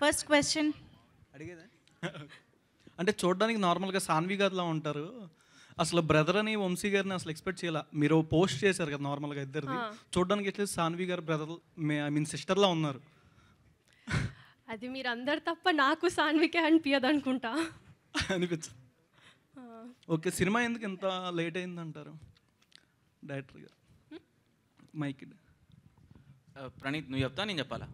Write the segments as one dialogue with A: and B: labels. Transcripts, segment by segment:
A: First question
B: అడిగేదా అంటే చూడడానికి నార్మల్గా సాన్వి గారిలా ఉంటారు. అసలు బ్రదర్ అని వంశీ గారిని అసలు ఎక్స్పెక్ట్ చేయాల. మీరు పోస్ట్ చేశారు కదా నార్మల్గా ఇద్దరిది. చూడడానికి ఎట్లేదు సాన్వి గారు బ్రదర్ ఐ మీన్ సిస్టర్లా ఉన్నారు.
C: అది మీరు అందరు తప్ప నాకు సాన్వికే అనిపించదు అనుకుంటా.
B: అనిపించదు. ఓకే, సినిమా ఎందుకు ఇంత లేట్ అయిందంటారు డైరెక్టర్ గారు? మైక్
D: ప్రణీత్ నువ్వు చెప్తా, నేను చెప్పాలా?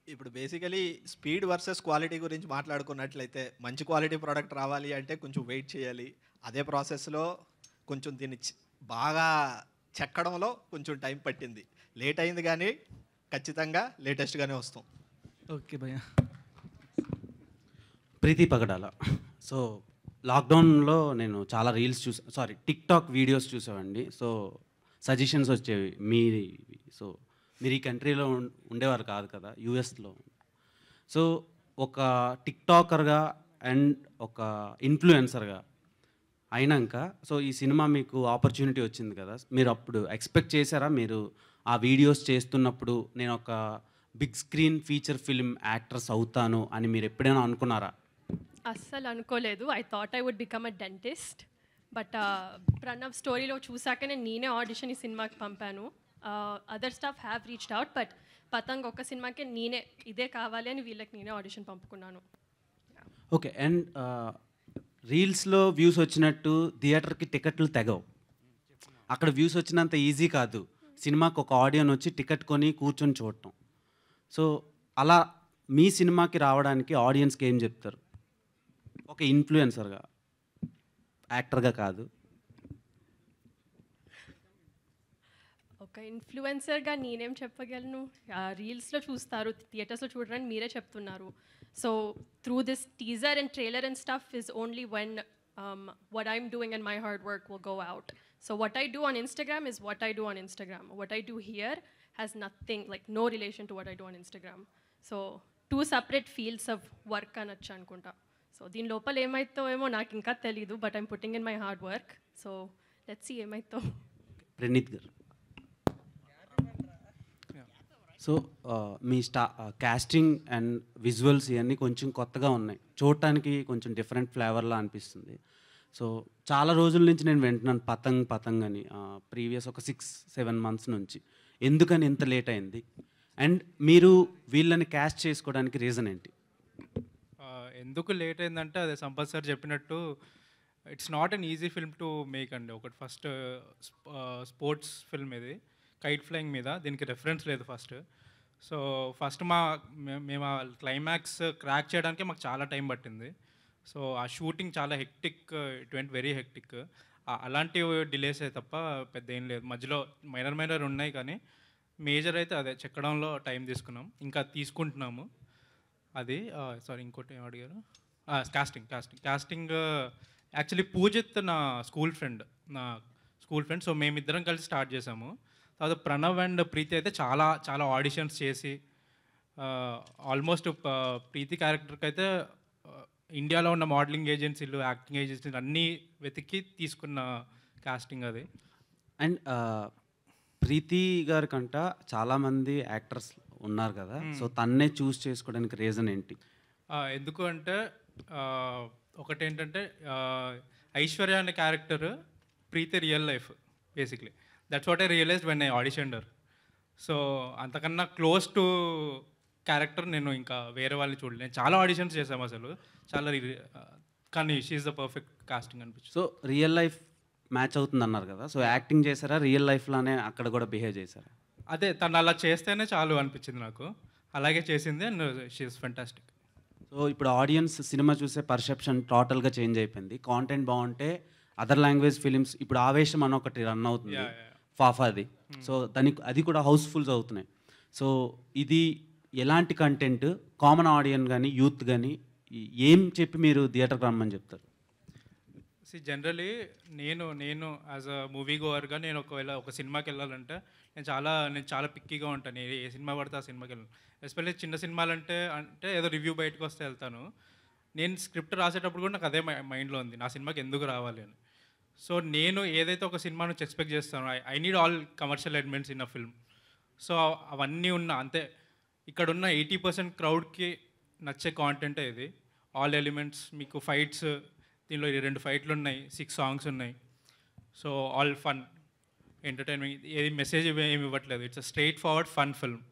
E: ఇప్పుడు బేసికలీ స్పీడ్ వర్సెస్ క్వాలిటీ గురించి మాట్లాడుకున్నట్లయితే మంచి క్వాలిటీ ప్రోడక్ట్ రావాలి అంటే కొంచెం వెయిట్ చేయాలి. అదే ప్రాసెస్లో కొంచెం దీన్ని బాగా చెక్కడంలో కొంచెం టైం పట్టింది. లేట్ అయింది కానీ ఖచ్చితంగా లేటెస్ట్గానే వస్తాం.
B: ఓకే భయ్యా.
F: ప్రీతి పగడాల. సో లాక్డౌన్లో నేను చాలా రీల్స్ టిక్ టాక్ వీడియోస్ చూసామండి. సో సజెషన్స్ వచ్చేవి మీరు. సో మీరు ఈ కంట్రీలో ఉండేవారు కాదు కదా, యూఎస్లో. సో ఒక టిక్ టాకర్గా అండ్ ఒక ఇన్ఫ్లుయెన్సర్గా అయినాక సో ఈ సినిమా మీకు ఆపర్చునిటీ వచ్చింది కదా, మీరు అప్పుడు ఎక్స్పెక్ట్ చేశారా? మీరు ఆ వీడియోస్ చేస్తున్నప్పుడు నేను ఒక big screen feature film actress అవుతాను అని మీరు ఎప్పుడైనా అనుకున్నారా?
C: అస్సలు అనుకోలేదు. I thought I would become a dentist. But Pranav స్టోరీలో చూసాక నేనే ఆడిషన్ ఈ సినిమాకి పంపాను. Other staff have reached out, but Patang ఒక సినిమాకి నేనే ఇదే కావాలి అని వీళ్ళకి నేనే ఆడిషన్ పంపుకున్నాను.
F: ఓకే. అండ్ రీల్స్లో వ్యూస్ వచ్చినట్టు థియేటర్కి టికెట్లు తెగవు. అక్కడ వ్యూస్ వచ్చినంత ఈజీ కాదు సినిమాకి ఒక ఆడియన్ వచ్చి టికెట్ కొని కూర్చొని చూడటం. సో అలా మీ సినిమాకి రావడానికి ఆడియన్స్కి ఏం చెప్తారు? ఒక ఇన్ఫ్లుయెన్సర్గా, యాక్టర్గా కాదు.
C: ఒక ఇన్ఫ్లుయెన్సర్గా నేనేం చెప్పగలను? రీల్స్లో చూస్తారు, థియేటర్స్లో చూడరని మీరే చెప్తున్నారు. So through this teaser and trailer and stuff is only when what I'm doing and my hard work will go out. So what I do on Instagram is what I do on Instagram. What I do here has nothing, like no relation to what I do on Instagram. So two separate fields of work అనొచ్చు అనుకుంటా. So దీని లోపల ఏమైతో ఏమో నాకు ఇంకా తెలీదు, but I'm putting in my hard work. So let's see ఏమైతో.
F: Praneeth garu. So మీ కాస్టింగ్ అండ్ విజువల్స్ ఇవన్నీ కొంచెం కొత్తగా ఉన్నాయి, చూడటానికి కొంచెం డిఫరెంట్ ఫ్లేవర్లా అనిపిస్తుంది. సో చాలా రోజుల నుంచి నేను వింటున్నాను పతంగ్ పతంగ్ అని, ప్రీవియస్ ఒక 6-7 months నుంచి. ఎందుకని ఇంత లేట్ అయింది? అండ్ మీరు వీళ్ళని క్యాస్ట్ చేసుకోవడానికి రీజన్ ఏంటి?
G: ఎందుకు లేట్ అయిందంటే అదే సంపత్ సార్ చెప్పినట్టు it's not an easy film to make అండి. ఒకటి ఫస్ట్ స్పోర్ట్స్ ఫిల్మ్ ఇది, కైట్ ఫ్లయింగ్ మీద, దీనికి రెఫరెన్స్ లేదు ఫస్ట్. సో ఫస్ట్ మేము ఆ క్లైమాక్స్ క్రాక్ చేయడానికి మాకు చాలా టైం పట్టింది. సో ఆ షూటింగ్ చాలా hectic, it went very hectic. అలాంటి డిలేస్ అయితే తప్ప పెద్ద ఏం లేదు. మధ్యలో మైనర్ ఉన్నాయి కానీ మేజర్ అయితే అదే చెక్కడంలో టైం తీసుకున్నాం, ఇంకా తీసుకుంటున్నాము. అది సారీ ఇంకోటి ఏం అడిగారు? కాస్టింగ్ యాక్చువల్లీ పూజిత్ నా స్కూల్ ఫ్రెండ్. సో మేమిద్దరం కలిసి స్టార్ట్ చేసాము. తర్వాత ప్రణవ్ అండ్ ప్రీతి అయితే చాలా చాలా ఆడిషన్స్ చేసి ఆల్మోస్ట్ ప్రీతి క్యారెక్టర్కి అయితే ఇండియాలో ఉన్న మోడలింగ్ ఏజెన్సీలు, యాక్టింగ్ ఏజెన్సీలు అన్నీ వెతికి తీసుకున్న కాస్టింగ్ అది.
F: అండ్ ప్రీతి గారి కంట చాలామంది యాక్టర్స్ ఉన్నారు కదా, సో తన్నే చూస్ చేసుకోవడానికి రీజన్ ఏంటి?
G: ఎందుకు అంటే ఒకటేంటంటే ఐశ్వర్య అనే character Preethi real life basically. That's what I realised when I auditioned her. So అంతకన్నా క్లోజ్ టు క్యారెక్టర్ నేను ఇంకా వేరే వాళ్ళని చూడలేదు. నేను చాలా ఆడిషన్స్ చేశాము అసలు, చాలా కానీ షీఈస్ ద పర్ఫెక్ట్ కాస్టింగ్ అనిపించింది.
F: సో రియల్ లైఫ్ మ్యాచ్ అవుతుంది అన్నారు కదా, సో యాక్టింగ్ చేశారా, రియల్ లైఫ్లోనే అక్కడ కూడా బిహేవ్ చేశారా?
G: అదే తను అలా చేస్తేనే చాలు అనిపించింది నాకు, అలాగే చేసింది. And she is fantastic.
F: సో ఇప్పుడు ఆడియన్స్ సినిమా చూసే పర్సెప్షన్ టోటల్గా చేంజ్ అయిపోయింది. కాంటెంట్ బాగుంటే అదర్ లాంగ్వేజ్ ఫిలిమ్స్, ఇప్పుడు ఆవేశం అని ఒకటి రన్ అవుతుంది ఫాఫాది, సో దానికి అది కూడా హౌస్ఫుల్స్ అవుతున్నాయి. సో ఇది ఎలాంటి కంటెంట్ కామన్ ఆడియన్ కానీ యూత్ కానీ ఏం చెప్పి మీరు థియేటర్కి రమ్మని చెప్తారు?
G: జనరలీ నేను యాజ్ అ మూవీ గోవర్గా నేను ఒకవేళ ఒక సినిమాకి వెళ్ళాలంటే నేను చాలా పిక్కీగా ఉంటాను. ఏ సినిమా పడితే ఆ సినిమాకి వెళ్ళాను. ఎస్పెషల్లీ చిన్న సినిమాలు అంటే ఏదో రివ్యూ బయటకు వస్తే వెళ్తాను. నేను స్క్రిప్ట్ రాసేటప్పుడు కూడా నాకు అదే మైండ్లో ఉంది, నా సినిమాకి ఎందుకు రావాలి అని. సో నేను ఏదైతే ఒక సినిమా నుంచి ఎక్స్పెక్ట్ చేస్తానో I need all commercial elements in a film. So అవన్నీ ఉన్న అంతే ఇక్కడ ఉన్న 80% క్రౌడ్కి నచ్చే కాంటెంటే ఇది. ఆల్ ఎలిమెంట్స్ మీకు ఫైట్స్, దీనిలో 2 ఫైట్లు ఉన్నాయి, 6 సాంగ్స్ ఉన్నాయి. సో ఆల్ ఫన్ ఎంటర్టైన్మెంట్, ఏది మెసేజ్ ఏమి ఇవ్వట్లేదు. It's a straight forward fun film.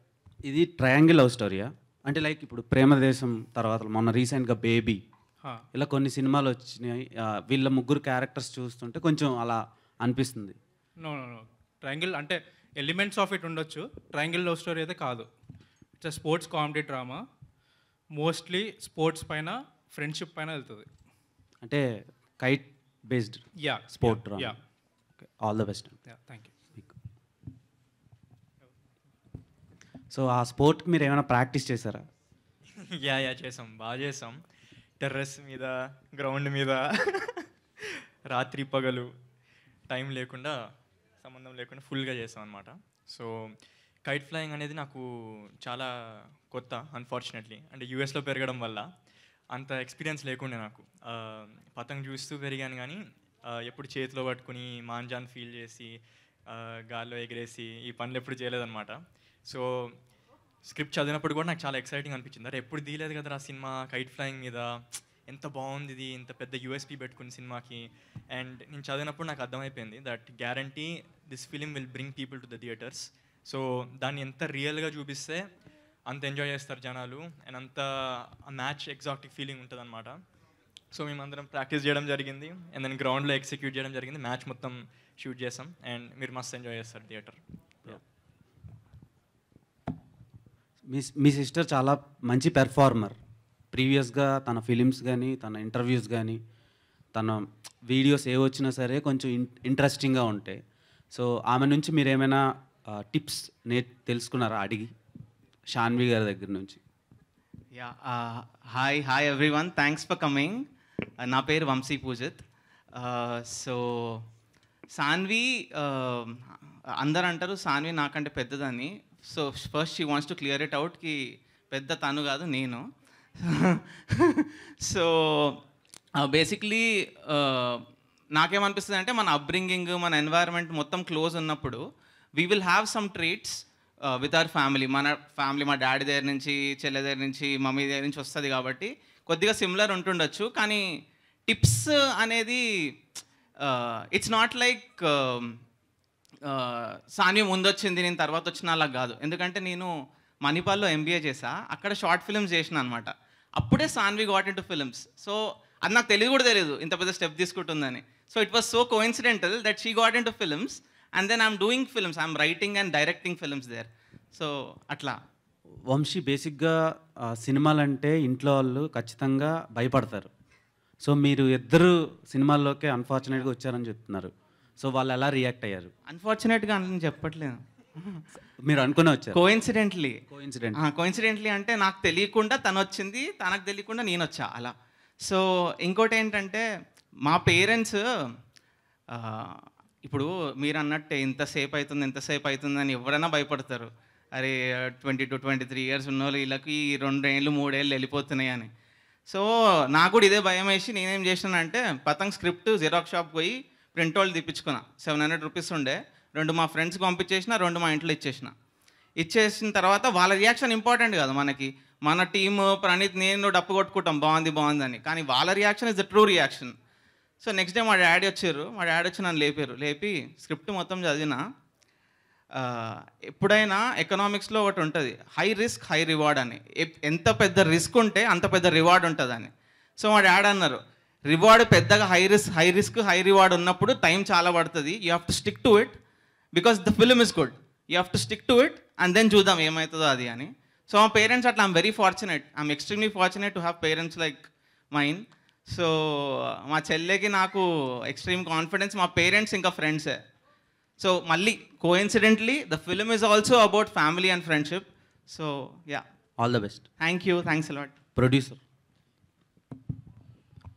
F: ఇది ట్రయాంగిల్ లవ్ స్టోరీయా? అంటే లైక్ ఇప్పుడు ప్రేమదేశం తర్వాత మొన్న రీసెంట్గా బేబీ, ఇలా కొన్ని సినిమాలు వచ్చినాయి. వీళ్ళ ముగ్గురు క్యారెక్టర్స్ చూస్తుంటే కొంచెం అలా అనిపిస్తుంది.
G: నో ట్రయాంగిల్ అంటే ఎలిమెంట్స్ ఆఫ్ ఇట్ ఉండొచ్చు, ట్రయాంగిల్ లవ్ స్టోరీ అయితే కాదు. It's a sports comedy drama, mostly sports పైన, ఫ్రెండ్షిప్ పైన వెళ్తుంది.
F: అంటే kite based sport drama.
G: Yeah,
F: all the best.
G: Thank you.
F: So ఆ స్పోర్ట్కి మీరు ఏమైనా ప్రాక్టీస్ చేశారా?
A: యా చేసాం, బాగా చేసాం. టెర్రస్ మీద, గ్రౌండ్ మీద, రాత్రి పగలు టైం లేకుండా, సంబంధం లేకుండా ఫుల్గా చేసాం అనమాట. సో కైట్ ఫ్లయింగ్ అనేది నాకు చాలా కొత్త, అన్ఫార్చునేట్లీ. అంటే యూఎస్లో పెరగడం వల్ల అంత ఎక్స్పీరియన్స్ లేకుండే నాకు. పతంగ్ చూస్తూ పెరిగాను కానీ ఎప్పుడు చేతిలో పట్టుకుని మాంజాన్ ఫీల్ చేసి గాల్లో ఎగిరేసి ఈ పనులు ఎప్పుడు చేయలేదన్నమాట. సో స్క్రిప్ట్ చదివినప్పుడు కూడా నాకు చాలా ఎక్సైటింగ్ అనిపించింది. అరే ఎప్పుడు తీయలేదు కదా ఆ సినిమా కైట్ ఫ్లయింగ్ మీద, ఎంత బాగుంది ఇది, ఇంత పెద్ద యూఎస్పీ పెట్టుకుని సినిమాకి. అండ్ నేను చదివినప్పుడు నాకు అర్థమైపోయింది that guarantee this film will bring people to the theatres. So దాన్ని ఎంత రియల్గా చూపిస్తే అంత ఎంజాయ్ చేస్తారు జనాలు, అండ్ అంత మ్యాచ్ ఎగ్జాక్ట్ ఫీలింగ్ ఉంటుంది అనమాట. సో మేమందరం ప్రాక్టీస్ చేయడం జరిగింది, అండ్ దెన్ గ్రౌండ్లో ఎగ్జిక్యూట్ చేయడం జరిగింది. మ్యాచ్ మొత్తం షూట్ చేసాం, అండ్ మీరు మస్తు ఎంజాయ్ చేస్తారు థియేటర్.
F: మీ సిస్టర్ చాలా మంచి పెర్ఫార్మర్. ప్రీవియస్గా తన ఫిలిమ్స్ కానీ, తన ఇంటర్వ్యూస్ కానీ, తన వీడియోస్ ఏ వచ్చినా సరే కొంచెం ఇంట్రెస్టింగ్గా ఉంటాయి. సో ఆమె నుంచి మీరు ఏమైనా టిప్స్ తెలుసుకున్నారా అడిగి, షాన్వి గారి దగ్గర నుంచి?
H: Yeah, hi everyone, thanks for coming. నా పేరు వంశీ పూజిత్. సో సాన్వి, అందరు అంటారు సాన్వి నాకంటే పెద్దదని. So first she wants to clear it out కి పెద్ద తను కాదు, నేను. సో బేసిక్లీ నాకేమనిపిస్తుంది అంటే మన అప్బ్రింగింగ్, మన ఎన్వైరన్మెంట్ మొత్తం క్లోజ్ ఉన్నప్పుడు we will have some treats with our family. మన ఫ్యామిలీ, మా డాడీ దగ్గర నుంచి, చెల్లె దగ్గర నుంచి, మమ్మీ దగ్గర నుంచి వస్తుంది కాబట్టి కొద్దిగా సిమిలర్ ఉంటుండొచ్చు. కానీ టిప్స్ అనేది ఇట్స్ నాట్ లైక్ సాన్వి ముందు వచ్చింది నేను తర్వాత వచ్చిన అలా కాదు. ఎందుకంటే నేను మణిపాల్లో ఎంబీఏ చేసా, అక్కడ షార్ట్ ఫిల్మ్స్ చేసిన అనమాట. అప్పుడే Sanvi got in to films. So అది నాకు తెలియదు కూడా తెలియదు ఇంత పెద్ద స్టెప్ తీసుకుంటుందని. So it was so coincidental that she got in to films, and then I'm doing films, I'm writing and directing films there. So అట్లా.
F: వంశీ, బేసిక్గా సినిమాలంటే ఇంట్లో వాళ్ళు ఖచ్చితంగా భయపడతారు. సో మీరు ఇద్దరు సినిమాల్లోకే అన్ఫార్చునేట్గా వచ్చారని చెప్తున్నారు. సో వాళ్ళు ఎలా రియాక్ట్ అయ్యారు?
H: అన్ఫార్చునేట్గా అని చెప్పట్లేదు,
F: మీరు అనుకునే వచ్చారు.
H: కోయిన్సిడెంట్లీ అంటే నాకు తెలియకుండా తను వచ్చింది, తనకు తెలియకుండా నేను వచ్చా అలా. సో ఇంకోటి ఏంటంటే మా పేరెంట్స్ ఇప్పుడు మీరు అన్నట్టే ఇంతసేపు అవుతుంది అని ఎవరైనా భయపడతారు. అరే 20 to 23 years ఉన్న వాళ్ళు వీళ్ళకి 2 ఏళ్ళు 3 ఏళ్ళు వెళ్ళిపోతున్నాయి అని. సో నాకు కూడా ఇదే భయం వేసి నేనేం చేసినానంటే పతంగ్ స్క్రిప్ట్ జిరాక్స్ షాప్ పోయి ప్రింట్ అవుట్ తెప్పించుకున్నా. 700 రూపీస్ ఉండే, 2 మా ఫ్రెండ్స్కి పంపించేసిన, 2 మా ఇంట్లో ఇచ్చేసిన తర్వాత వాళ్ళ రియాక్షన్ ఇంపార్టెంట్ కదా మనకి. మన టీము ప్రణీత్ నేను డప్పు కొట్టుకుంటాం బాగుంది అని, కానీ వాళ్ళ reaction is the true reaction. So next day మా డాడీ వచ్చి నన్ను లేపి స్క్రిప్ట్ మొత్తం చదివిన. ఎప్పుడైనా ఎకనామిక్స్లో ఒకటి ఉంటుంది, హై రిస్క్ హై రివార్డ్ అని. ఎంత పెద్ద రిస్క్ ఉంటే అంత పెద్ద రివార్డ్ ఉంటుందని. సో మా డాడీ అన్నారు, రివార్డ్ పెద్దగా హై రిస్క్ హై రివార్డ్ ఉన్నప్పుడు టైం చాలా పడుతుంది, you have to stick to it because the film is good, you have to stick to it and then చూద్దాం ఏమవుతుందో అది అని. సో మా పేరెంట్స్ అట్లా, I'm extremely fortunate to have parents like mine. So మా చెల్లెకి నాకు ఎక్స్ట్రీమ్ కాన్ఫిడెన్స్, మా పేరెంట్స్ ఇంకా ఫ్రెండ్సే. సో మళ్ళీ coincidentally the film is also about family and friendship. So yeah,
F: all the best.
H: Thanks a lot.
F: Producer,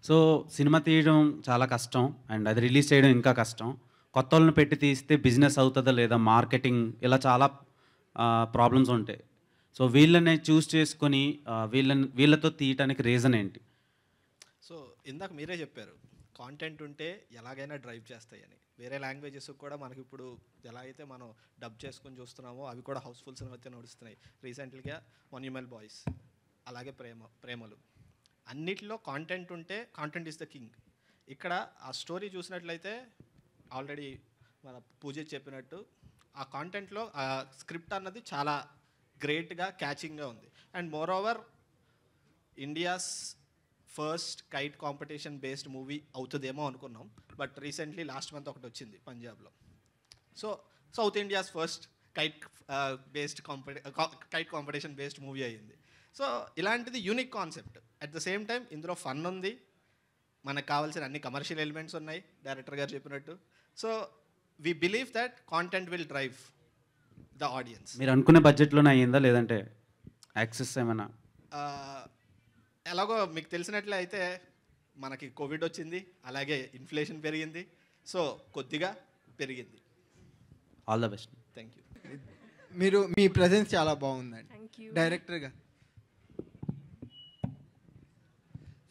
F: so cinema తీయడం చాలా కష్టం అండ్ అది రిలీజ్ చేయడం ఇంకా కష్టం. కొత్త వాళ్ళని పెట్టి తీస్తే బిజినెస్ అవుతుందా లేదా, మార్కెటింగ్, ఇలా చాలా ప్రాబ్లమ్స్ ఉంటాయి. సో వీళ్ళని చూస్ చేసుకొని వీళ్ళతో తీయటానికి రీజన్ ఏంటి?
E: సో ఇందాక మీరే చెప్పారు కాంటెంట్ ఉంటే ఎలాగైనా డ్రైవ్ చేస్తాయని. వేరే లాంగ్వేజెస్ కూడా మనకి ఇప్పుడు ఎలా అయితే మనం డబ్ చేసుకొని చూస్తున్నామో అవి కూడా హౌస్ఫుల్స్ అయితే నడుస్తున్నాయి. రీసెంట్గా మొన్యుమల్ బాయ్స్, అలాగే ప్రేమలు, అన్నిటిలో కాంటెంట్ ఉంటే కాంటెంట్ ఈస్ ద కింగ్. ఇక్కడ ఆ స్టోరీ చూసినట్లయితే ఆల్రెడీ మన పూజ చెప్పినట్టు ఆ కాంటెంట్లో ఆ స్క్రిప్ట్ అన్నది చాలా గ్రేట్గా క్యాచింగ్గా ఉంది. And more over India's first kite competition based movie అవుతుందేమో అనుకున్నాం, బట్ రీసెంట్లీ లాస్ట్ మంత్ ఒకటి వచ్చింది పంజాబ్లో. So south India's first kite competition based movie అయ్యింది. సో ఇలాంటిది unique concept. At the same time ఇందులో ఫన్ ఉంది, మనకు కావాల్సిన అన్ని కమర్షియల్ ఎలిమెంట్స్ ఉన్నాయి డైరెక్టర్ గారు చెప్పినట్టు. So we believe that content will drive the audience.
F: మీరు అనుకునే బడ్జెట్లోనే అయ్యిందా లేదంటే యాక్సెస్ ఏమైనా?
E: ఎలాగో మీకు తెలిసినట్లే అయితే మనకి కోవిడ్ వచ్చింది, అలాగే ఇన్ఫ్లేషన్ పెరిగింది, సో కొద్దిగా పెరిగింది.
F: All the best.
E: Thank you.
I: మీరు మీ ప్రజెన్స్ చాలా బాగుందండి
C: థ్యాంక్ యూ.
I: డైరెక్టర్గా.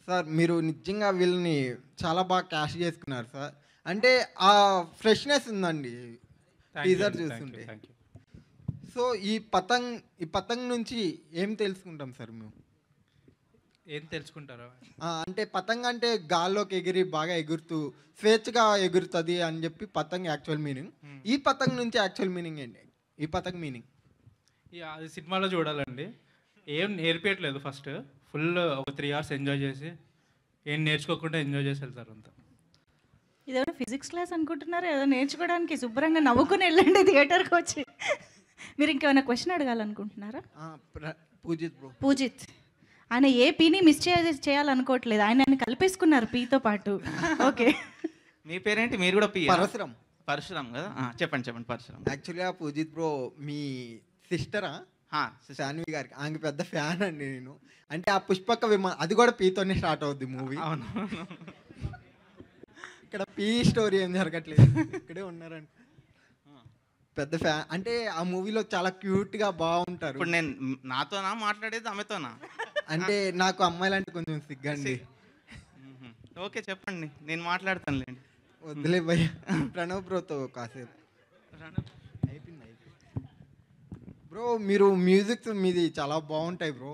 I: సార్ మీరు నిజంగా వీళ్ళని చాలా బాగా క్యాష్ చేసుకున్నారు సార్. అంటే ఆ ఫ్రెష్నెస్ ఉందండి టీజర్ చూస్తుంటే. సో ఈ పతంగ్ నుంచి ఏం తెలుసుకుంటాం సార్ మేము?
G: ఏం తెలుసుకుంటారా?
I: అంటే పతంగ్ అంటే గాల్లోకి ఎగిరి బాగా ఎగురుతూ స్వేచ్ఛగా ఎగురుతుంది అని చెప్పి పతంగ్ యాక్చువల్ మీనింగ్. ఈ పతంగ్ నుంచి యాక్చువల్ మీనింగ్ ఏంటి? ఈ పతంగ్ మీనింగ్
G: అది సినిమాలో చూడాలండి. ఏం నేర్పించట్లేదు. ఫస్ట్ ఫుల్ ఒక 3 hours ఎంజాయ్ చేసి ఏం నేర్చుకోకుండా ఎంజాయ్ చేసి వెళ్తారు అంతా.
J: ఇదేమో ఫిజిక్స్ క్లాస్ అనుకుంటున్నారు, ఏదో నేర్చుకోవడానికి శుభ్రంగా నవ్వుకుని వెళ్ళండి థియేటర్కి వచ్చి. మీరు ఇంకేమైనా క్వశ్చన్ అడగాలనుకుంటున్నారా?
I: పూజిత్ బ్రో.
J: పూజిత్ ఆయన ఏ పీని మిస్ చేయాలనుకోవట్లేదు, ఆయన కలిపేసుకున్నారు పీతో పాటు. ఓకే,
H: మీ పేరేంటి? మీరు కూడా పి?
I: పరశురం.
H: పరశురాం కదా? చెప్పండి పరశురాం.
I: యాక్చువల్గా పూజిత్ బ్రో మీ సిస్టరా శాన్వి గారికి, ఆమె పెద్ద ఫ్యాన్ అండి నేను. అంటే ఆ పుష్పక అది కూడా పీతోనే స్టార్ట్ అవుద్ది మూవీ.
H: అవును.
I: ఇక్కడ పీ స్టోరీ ఏం జరగట్లేదు, ఇక్కడే ఉన్నారండి. పెద్ద ఫ్యాన్. అంటే ఆ మూవీలో చాలా క్యూట్గా బాగుంటారు.
H: ఇప్పుడు నేను నాతోనా మాట్లాడేది ఆమెతోనా?
I: అంటే నాకు అమ్మాయిలంటే కొంచెం సిగ్గండి.
H: ఓకే చెప్పండి, నేను మాట్లాడతానులేండి.
I: వద్దులే భయ్య, ప్రణవ్ బ్రోతో కాసేపు. అయిపోయింది. బ్రో మీరు మ్యూజిక్ మీది చాలా బాగుంటాయి బ్రో.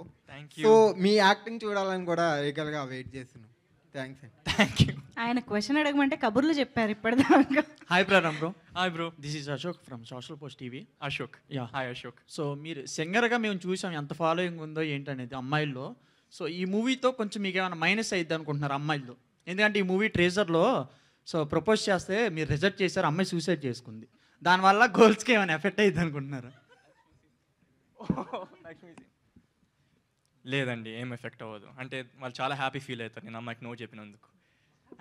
I: సో మీ యాక్టింగ్ చూడాలని కూడా రేగల్గా వెయిట్ చేస్తున్నాం. థ్యాంక్స్ అండి.
A: Thank you.
J: ఆయన క్వశ్చన్ అడగమంటే కబుర్లు చెప్పారు ఇప్పటిదాకా.
K: Hi Pranam bro.
A: Hi bro.
K: This is Ashok from social post TV.
A: Ashok.
K: Yeah.
A: Hi Ashok.
K: So మీరు సింగర్గా మేము చూసాం ఎంత ఫాలోయింగ్ ఉందో ఏంటనేది అమ్మాయిల్లో. సో ఈ మూవీతో కొంచెం మీకు ఏమైనా మైనస్ అయ్యిద్ది అనుకుంటున్నారు అమ్మాయిల్లో? ఎందుకంటే ఈ మూవీ ట్రేజర్లో సో ప్రపోజ్ చేస్తే మీరు రిజెక్ట్ చేశారు, అమ్మాయి సూసైడ్ చేసుకుంది. దానివల్ల గర్ల్స్కి ఏమైనా ఎఫెక్ట్ అయ్యిద్ది అనుకుంటున్నారా?
A: లేదండి, ఏం ఎఫెక్ట్ అవ్వదు. అంటే వాళ్ళు చాలా హ్యాపీ ఫీల్ అవుతారు నేను అమ్మాయికి నో చెప్పినందుకు.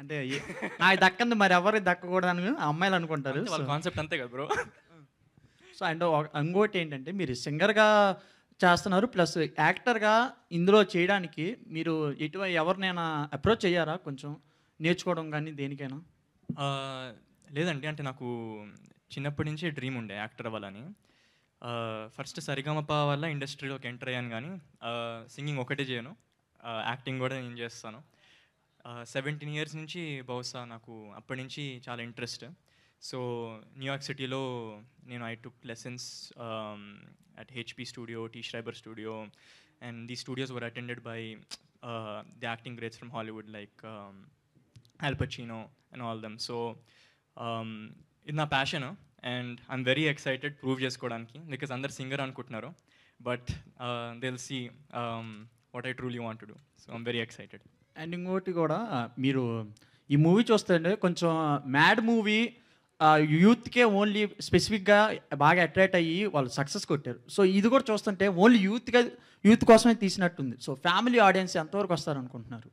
K: అంటే నాకు దక్కంది మరి ఎవరికి దక్కకూడదని అమ్మాయిలు అనుకుంటారు.
A: వాళ్ళ కాన్సెప్ట్ అంతే కదా బ్రో.
K: సో అండ్ ఇంకోటి ఏంటంటే మీరు సింగర్గా చేస్తున్నారు, ప్లస్ యాక్టర్గా ఇందులో చేయడానికి మీరు ఎవరినైనా అప్రోచ్ అయ్యారా కొంచెం నేర్చుకోవడం కానీ దేనికైనా?
A: లేదండి, అంటే నాకు చిన్నప్పటి నుంచి డ్రీమ్ ఉండే యాక్టర్ అవ్వాలని. ఫస్ట్ సరిగమప వల్ల ఇండస్ట్రీలోకి ఎంటర్ అయ్యాను, కానీ సింగింగ్ ఒకటే చేయను, యాక్టింగ్ కూడా నేను చేస్తాను. 17 years నుంచి బహుశా నాకు అప్పటి నుంచి చాలా ఇంట్రెస్ట్. సో న్యూయార్క్ సిటీలో నేను I took lessons at HP Studio, T. Schreiber Studio, and these studios were attended by the acting greats from Hollywood like Al Pacino and all them. So it's my passion, and I'm very excited prove cheskodaniki because అందరు singer అనుకుంటున్నారు, but they'll see what I truly want to do. So I'm very excited.
K: And ఇంకోటి కూడా మీరు ఈ movie చూస్తుంటే కొంచెం mad movie యూత్కే only స్పెసిఫిక్గా బాగా అట్రాక్ట్ అయ్యి వాళ్ళు సక్సెస్ కొట్టారు. సో ఇది కూడా చూస్తుంటే ఓన్లీ యూత్ కోసమే తీసినట్టుంది. సో ఫ్యామిలీ ఆడియన్స్ ఎంతవరకు వస్తారు అనుకుంటున్నారు?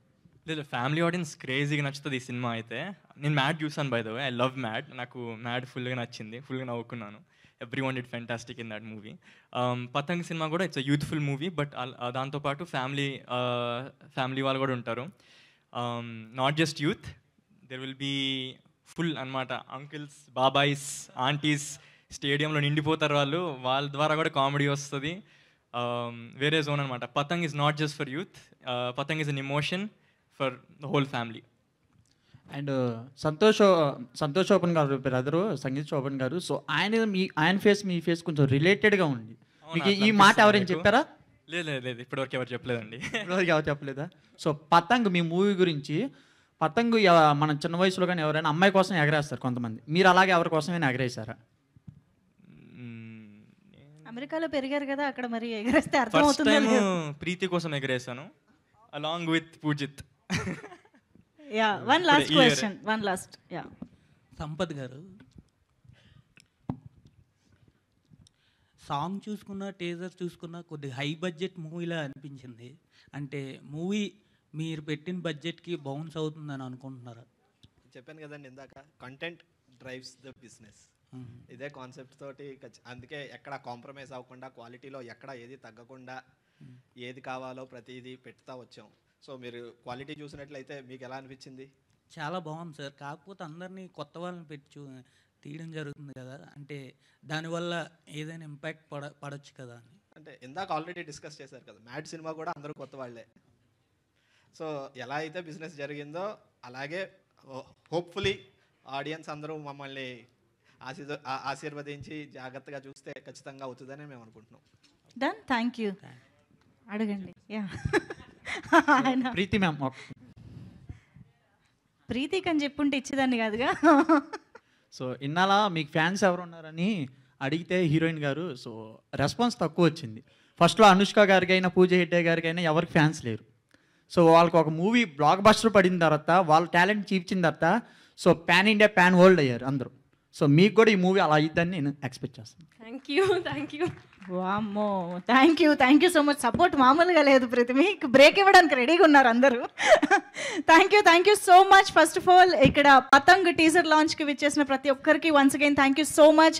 A: లేదు, ఫ్యామిలీ ఆడియన్స్ క్రేజీగా నచ్చుతుంది ఈ సినిమా అయితే. నేను మ్యాడ్ చూసాను, by the way. I love Mad. నాకు మ్యాడ్ ఫుల్గా నచ్చింది, ఫుల్గా నవ్వుకున్నాను. Everyone did fantastic in that movie. Patang సినిమా కూడా it's a youthful movie, but దాంతోపాటు ఫ్యామిలీ వాళ్ళు కూడా ఉంటారు. Not just youth, there will be full అనమాట. అంకిల్స్, బాబాయ్స్, ఆంటీస్ స్టేడియంలో నిండిపోతారు వాళ్ళ ద్వారా కూడా కామెడీ వస్తుంది. వేరే జోన్ అనమాట. Patang is not just for youth, Patang is an emotion for the whole family.
K: And Santosh ఓపెన్ గారు బ్రదరు సంగీత్ శోభన్ గారు. సో ఆయన ఫేస్ మీ ఫేస్ కొంచెం రిలేటెడ్గా ఉంది. మీకు ఈ మాట ఎవరైనా చెప్పారా?
A: లేదు ఇప్పటివరకు ఎవరు చెప్పలేదండి.
K: ఇప్పటివరకు ఎవరు చెప్పలేదా? సో పతంగ్ మీ మూవీ గురించి, పతంగ్ మన చిన్న వయసులో కానీ ఎవరైనా అమ్మాయి కోసం ఎగరేస్తారు కొంతమంది, మీరు అలాగే ఎవరి కోసమైనా ఎగరేసారా?
J: అమెరికాలో పెరిగారు కదా, అక్కడ మరి ఎగరేస్తే
A: ఫస్ట్
J: అర్థమవుతుందో
A: టైం
J: లేదో.
A: ప్రీతి కోసం ఎగరేసాను along with Poojith.
J: Yeah, one last question, one last. Yeah,
L: Sampath garu, song చూసుకున్న, టీజర్ చూసుకున్న కొద్దిగా హై బడ్జెట్ మూవీలా అనిపించింది. అంటే మూవీ మీరు పెట్టిన బడ్జెట్కి బౌన్స్ అవుతుందని అనుకుంటున్నారా?
E: చెప్పాను కదండి ఇందాక, కంటెంట్ డ్రైవ్స్ ద బిజినెస్. ఇదే కాన్సెప్ట్ తోటి అందుకే ఎక్కడ కాంప్రమైజ్ అవ్వకుండా, క్వాలిటీలో ఎక్కడ ఏది తగ్గకుండా, ఏది కావాలో ప్రతిదీ పెడతా వచ్చాం. సో మీరు క్వాలిటీ చూసినట్లయితే మీకు ఎలా అనిపించింది?
L: చాలా బాగుంది సార్. కాకపోతే అందరినీ కొత్త వాళ్ళని పెట్టి తీయడం జరుగుతుంది కదా, అంటే దానివల్ల ఏదైనా ఇంపాక్ట్ పడవచ్చు కదా అని.
E: అంటే ఇందాక ఆల్రెడీ డిస్కస్ చేశారు కదా, మ్యాడ్ సినిమా కూడా అందరూ కొత్త వాళ్ళే. సో ఎలా అయితే బిజినెస్ జరిగిందో అలాగే హోప్ఫుల్లీ ఆడియన్స్ అందరూ మమ్మల్ని ఆశీర్వదించి జాగ్రత్తగా చూస్తే ఖచ్చితంగా అవుతుందని మేము అనుకుంటున్నాం.
J: Done, thank you. అడగండి. యా,
K: ప్రీతి మ్యామ్.
J: ప్రీతికి అని చెప్పుంటే ఇచ్చేదాన్ని కాదుగా.
K: సో ఇన్నాళ్ళ మీకు ఫ్యాన్స్ ఎవరు ఉన్నారని అడిగితే హీరోయిన్ గారు, సో రెస్పాన్స్ తక్కువ వచ్చింది. ఫస్ట్లో అనుష్క గారికైనా పూజ హెగ్డే గారికైనా ఎవరికి ఫ్యాన్స్ లేరు. సో వాళ్ళకి ఒక మూవీ బ్లాక్ బస్టర్ పడిన తర్వాత, వాళ్ళ టాలెంట్ చూపించిన తర్వాత, so pan India pan world అయ్యారు అందరూ. సో మీకు కూడా ఈ మూవీ అలా అయ్యిద్దని నేను ఎక్స్పెక్ట్ చేస్తాను.
C: Thank you.
J: వామ్మో, thank you so much. Support మామూలుగా లేదు ప్రతి, మీకు బ్రేక్ ఇవ్వడానికి రెడీగా ఉన్నారు అందరూ. Thank you so much. First of all ఇక్కడ పతంగ్ టీజర్ లాంచ్కి విచ్చేసిన ప్రతి ఒక్కరికి once again thank you so much.